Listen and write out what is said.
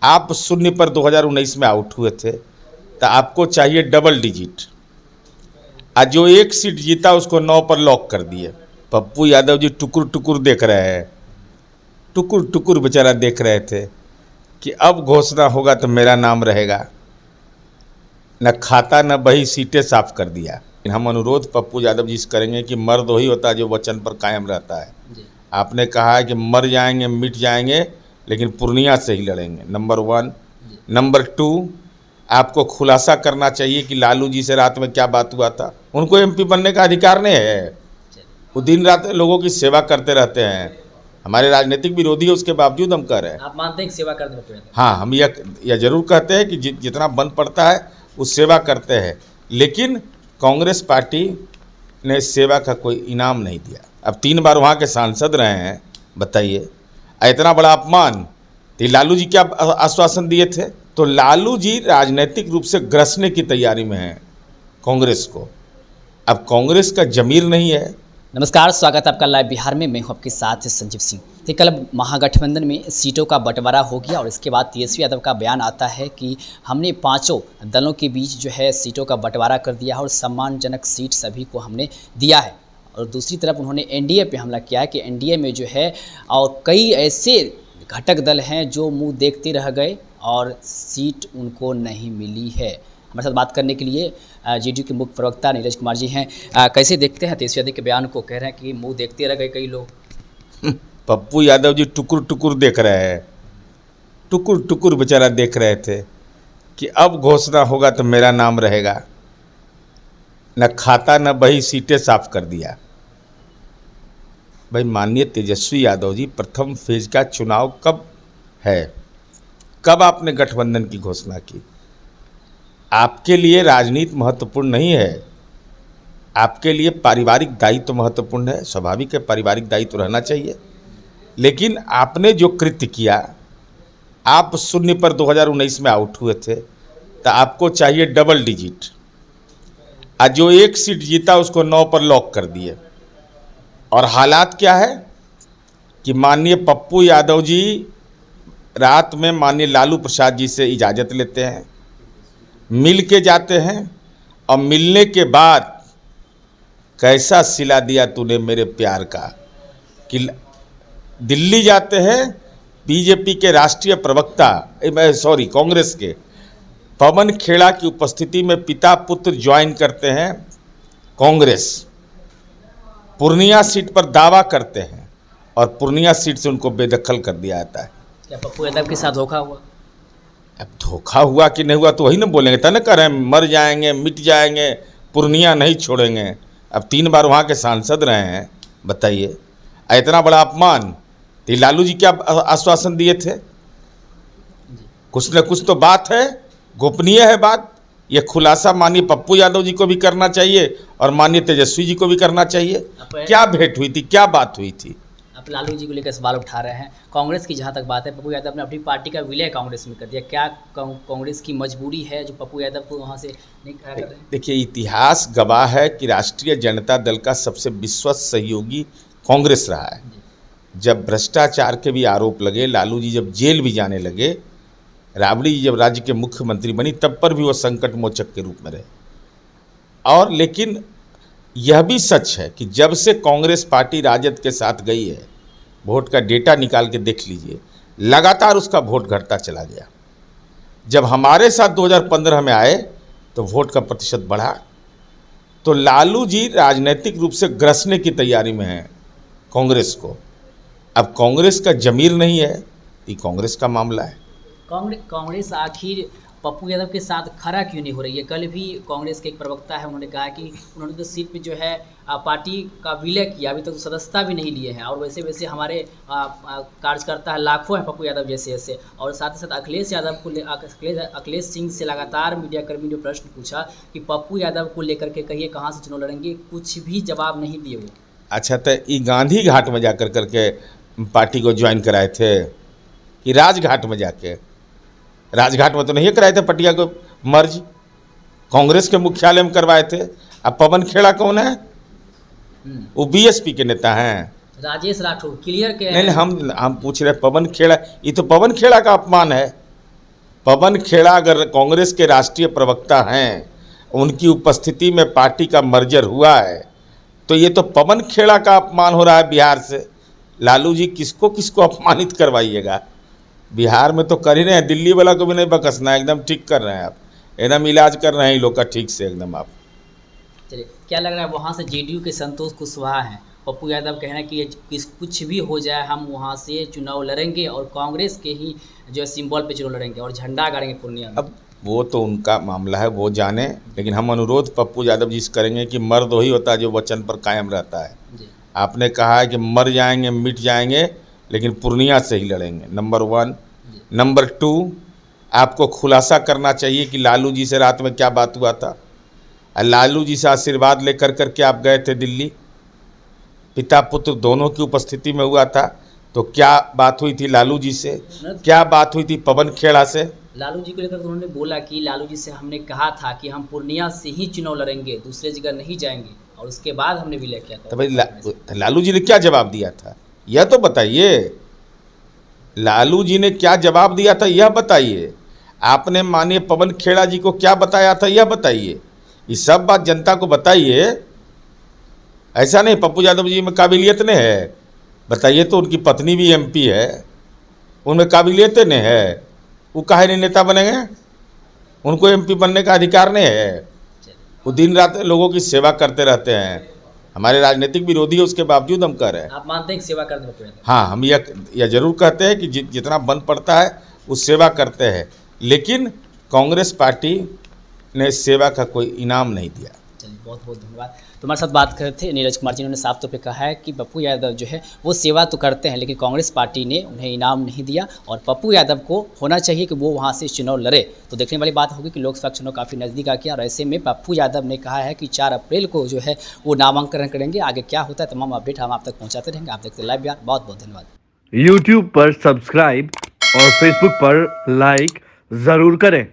आप शून्य पर 2019 में आउट हुए थे, तो आपको चाहिए डबल डिजिट। आज जो एक सीट जीता उसको 9 पर लॉक कर दिए। पप्पू यादव जी टुकुर टुकुर देख रहे हैं, टुकुर टुकुर बेचारा देख रहे थे कि अब घोषणा होगा तो मेरा नाम रहेगा। न खाता न बही, सीटें साफ कर दिया। हम अनुरोध पप्पू यादव जी से करेंगे कि मर्द वही होता है जो वचन पर कायम रहता है। आपने कहा है कि मर जाएंगे मिट जाएंगे लेकिन पूर्णिया से ही लड़ेंगे, नंबर 1। नंबर 2, आपको खुलासा करना चाहिए कि लालू जी से रात में क्या बात हुआ था। उनको एमपी बनने का अधिकार नहीं है, वो दिन रात लोगों की सेवा करते रहते हैं। हमारे राजनीतिक विरोधी है, उसके बावजूद हम कह रहे हैं। आप मानते हैं कि सेवा करते हैं? हाँ, हम यह जरूर कहते हैं कि जितना बन पड़ता है उस सेवा करते हैं, लेकिन कांग्रेस पार्टी ने सेवा का कोई इनाम नहीं दिया। अब 3 बार वहाँ के सांसद रहे हैं, बताइए इतना बड़ा अपमान। तो लालू जी क्या आश्वासन दिए थे? तो लालू जी राजनीतिक रूप से ग्रसने की तैयारी में हैं कांग्रेस को। अब कांग्रेस का जमीर नहीं है। नमस्कार, स्वागत है आपका लाइव बिहार में। मैं हूं आपके साथ संजीव सिंह। तो कल महागठबंधन में सीटों का बंटवारा हो गया और इसके बाद तेजस्वी यादव का बयान आता है कि हमने पांचों दलों के बीच जो है सीटों का बंटवारा कर दिया है और सम्मानजनक सीट सभी को हमने दिया है। और दूसरी तरफ उन्होंने एनडीए पे हमला किया है कि एनडीए में जो है और कई ऐसे घटक दल हैं जो मुँह देखते रह गए और सीट उनको नहीं मिली है। हमारे साथ बात करने के लिए जेडीयू के मुख्य प्रवक्ता नीरज कुमार जी हैं। कैसे देखते हैं तेजस्वी यादव के बयान को? कह रहे हैं कि मुंह देखते रह गए कई लोग। पप्पू यादव जी टुकुर टुकुर देख रहे हैं, टुकुर टुकुर बेचारा देख रहे थे कि अब घोषणा होगा तो मेरा नाम रहेगा। न खाता न बही, सीटें साफ कर दिया। भाई माननीय तेजस्वी यादव जी, प्रथम फेज का चुनाव कब है? कब आपने गठबंधन की घोषणा की? आपके लिए राजनीति महत्वपूर्ण नहीं है, आपके लिए पारिवारिक दायित्व महत्वपूर्ण है। स्वाभाविक है, पारिवारिक दायित्व रहना चाहिए, लेकिन आपने जो कृत्य किया, आप शून्य पर 2019 में आउट हुए थे, तो आपको चाहिए डबल डिजिट। आज जो एक सीट जीता उसको 9 पर लॉक कर दिए। और हालात क्या है कि माननीय पप्पू यादव जी रात में माननीय लालू प्रसाद जी से इजाज़त लेते हैं, मिल के जाते हैं, और मिलने के बाद कैसा सिला दिया तूने मेरे प्यार का, कि दिल्ली जाते हैं। बीजेपी के राष्ट्रीय प्रवक्ता कांग्रेस के पवन खेड़ा की उपस्थिति में पिता पुत्र ज्वाइन करते हैं कांग्रेस। पूर्णिया सीट पर दावा करते हैं और पूर्णिया सीट से उनको बेदखल कर दिया जाता है। क्या पप्पू यादव के साथ धोखा हुआ? अब धोखा हुआ कि नहीं हुआ तो वही ना बोलेंगे, तब ना कह रहे हैं मर जाएंगे मिट जाएंगे, पूर्णिया नहीं छोड़ेंगे। अब 3 बार वहाँ के सांसद रहे हैं, बताइए इतना बड़ा अपमान। तो लालू जी क्या आश्वासन दिए थे? कुछ न कुछ तो बात है, गोपनीय है बात। ये खुलासा माननीय पप्पू यादव जी को भी करना चाहिए और माननीय तेजस्वी जी को भी करना चाहिए। क्या भेंट हुई थी, क्या बात हुई थी? आप लालू जी को लेकर सवाल उठा रहे हैं। कांग्रेस की जहां तक बात है, पप्पू यादव ने अपनी पार्टी का विलय कांग्रेस में कर दिया। क्या कांग्रेस की मजबूरी है जो पप्पू यादव को वहां से नहीं खड़ा कर रहे हैं? देखिए, इतिहास गवाह है कि राष्ट्रीय जनता दल का सबसे विश्वस्त सहयोगी कांग्रेस रहा है। जब भ्रष्टाचार के भी आरोप लगे, लालू जी जब जेल भी जाने लगे, राबड़ी जी जब राज्य के मुख्यमंत्री बनी, तब पर भी वो संकट मोचक के रूप में रहे। और लेकिन यह भी सच है कि जब से कांग्रेस पार्टी राजद के साथ गई है, वोट का डेटा निकाल के देख लीजिए, लगातार उसका वोट घटता चला गया। जब हमारे साथ 2015 में आए तो वोट का प्रतिशत बढ़ा। तो लालू जी राजनीतिक रूप से ग्रसने की तैयारी में हैं कांग्रेस को। अब कांग्रेस का जमीर नहीं है, ये कांग्रेस का मामला है। कांग्रेस आखिर पप्पू यादव के साथ खड़ा क्यों नहीं हो रही है? कल भी कांग्रेस के एक प्रवक्ता है, उन्होंने कहा कि उन्होंने तो सीट पे जो है पार्टी का विलय किया, अभी तक तो सदस्यता भी नहीं लिए हैं। और वैसे वैसे हमारे कार्यकर्ता लाखों हैं पप्पू यादव जैसे ऐसे। और साथ ही साथ अखिलेश यादव को अखिलेश सिंह से लगातार मीडियाकर्मी ने प्रश्न पूछा कि पप्पू यादव को लेकर के कहिए कहाँ से चुनाव लड़ेंगे, कुछ भी जवाब नहीं दिए वो। अच्छा, तो ये गांधी घाट में जाकर करके पार्टी को ज्वाइन कराए थे कि राजघाट में जाके? राजघाट में तो नहीं कराए थे, पटिया को मर्ज कांग्रेस के मुख्यालय में करवाए थे। अब पवन खेड़ा कौन है? वो बीएसपी के नेता हैं, राजेश राठौर क्लियर के। नहीं, हम पूछ रहे पवन खेड़ा। ये तो पवन खेड़ा का अपमान है पवन खेड़ा अगर कांग्रेस के राष्ट्रीय प्रवक्ता हैं, उनकी उपस्थिति में पार्टी का मर्जर हुआ है, तो ये तो पवन खेड़ा का अपमान हो रहा है बिहार से। लालू जी किसको किसको अपमानित करवाइएगा, बिहार में तो कर ही रहे हैं, दिल्ली वाला को भी नहीं बकसना, एकदम ठीक कर रहे हैं आप, एकदम इलाज कर रहे हैं इन लोग का ठीक से एकदम आप। चलिए, क्या लग रहा है वहाँ से जेडीयू के संतोष कुशवाहा हैं, पप्पू यादव कह रहे हैं कि कुछ भी हो जाए हम वहाँ से चुनाव लड़ेंगे और कांग्रेस के ही जो है सिंबल पे चुनाव लड़ेंगे और झंडा गाड़ेंगे पूर्णिया में। अब वो तो उनका मामला है, वो जाने, लेकिन हम अनुरोध पप्पू यादव जी से करेंगे कि मर्द वही होता है जो वचन पर कायम रहता है। जी। आपने कहा है कि मर जाएंगे मिट जाएंगे, लेकिन पूर्णिया से ही लड़ेंगे, नंबर 1। नंबर 2, आपको खुलासा करना चाहिए कि लालू जी से रात में क्या बात हुआ था। लालू जी से आशीर्वाद लेकर करके आप गए थे दिल्ली, पिता पुत्र दोनों की उपस्थिति में हुआ था, तो क्या बात हुई थी लालू जी से, क्या बात हुई थी पवन खेड़ा से। लालू जी को लेकर उन्होंने बोला कि लालू जी से हमने कहा था कि हम पूर्णिया से ही चुनाव लड़ेंगे, दूसरे जगह नहीं जाएंगे, और उसके बाद हमने विलय किया था। तो भाई लालू जी ने क्या जवाब दिया था, यह तो बताइए। लालू जी ने क्या जवाब दिया था यह बताइए। आपने माननीय पवन खेड़ा जी को क्या बताया था यह बताइए। ये सब बात जनता को बताइए। ऐसा नहीं पप्पू यादव जी में काबिलियत नहीं है, बताइए तो। उनकी पत्नी भी एमपी है, उनमें काबिलियत नहीं है, वो काहे नहीं नेता बनेंगे, उनको एमपी बनने का अधिकार नहीं है। वो दिन रात लोगों की सेवा करते रहते हैं, हमारे राजनीतिक विरोधी है, उसके बावजूद हम कह रहे हैं। आप मानते हैं कि सेवा करते हैं? हाँ, हम यह जरूर कहते हैं कि जितना बन पड़ता है वो सेवा करते हैं, लेकिन कांग्रेस पार्टी ने सेवा का कोई इनाम नहीं दिया। चलिए, बहुत बहुत धन्यवाद। तो हमारे साथ बात कर रहे थे नीरज कुमार जी, उन्होंने साफ तौर पे कहा है कि पप्पू यादव जो है वो सेवा तो करते हैं, लेकिन कांग्रेस पार्टी ने उन्हें इनाम नहीं दिया, और पप्पू यादव को होना चाहिए कि वो वहाँ से चुनाव लड़े। तो देखने वाली बात होगी कि लोकसभा चुनाव काफ़ी नज़दीक आ गया, और ऐसे में पप्पू यादव ने कहा है कि 4 अप्रैल को जो है वो नामांकन करेंगे। आगे क्या होता है तमाम अपडेट हम आप तक पहुँचाते रहेंगे। आप देखते लाइव बिहार। बहुत बहुत धन्यवाद। YouTube पर सब्सक्राइब और Facebook पर लाइक ज़रूर करें।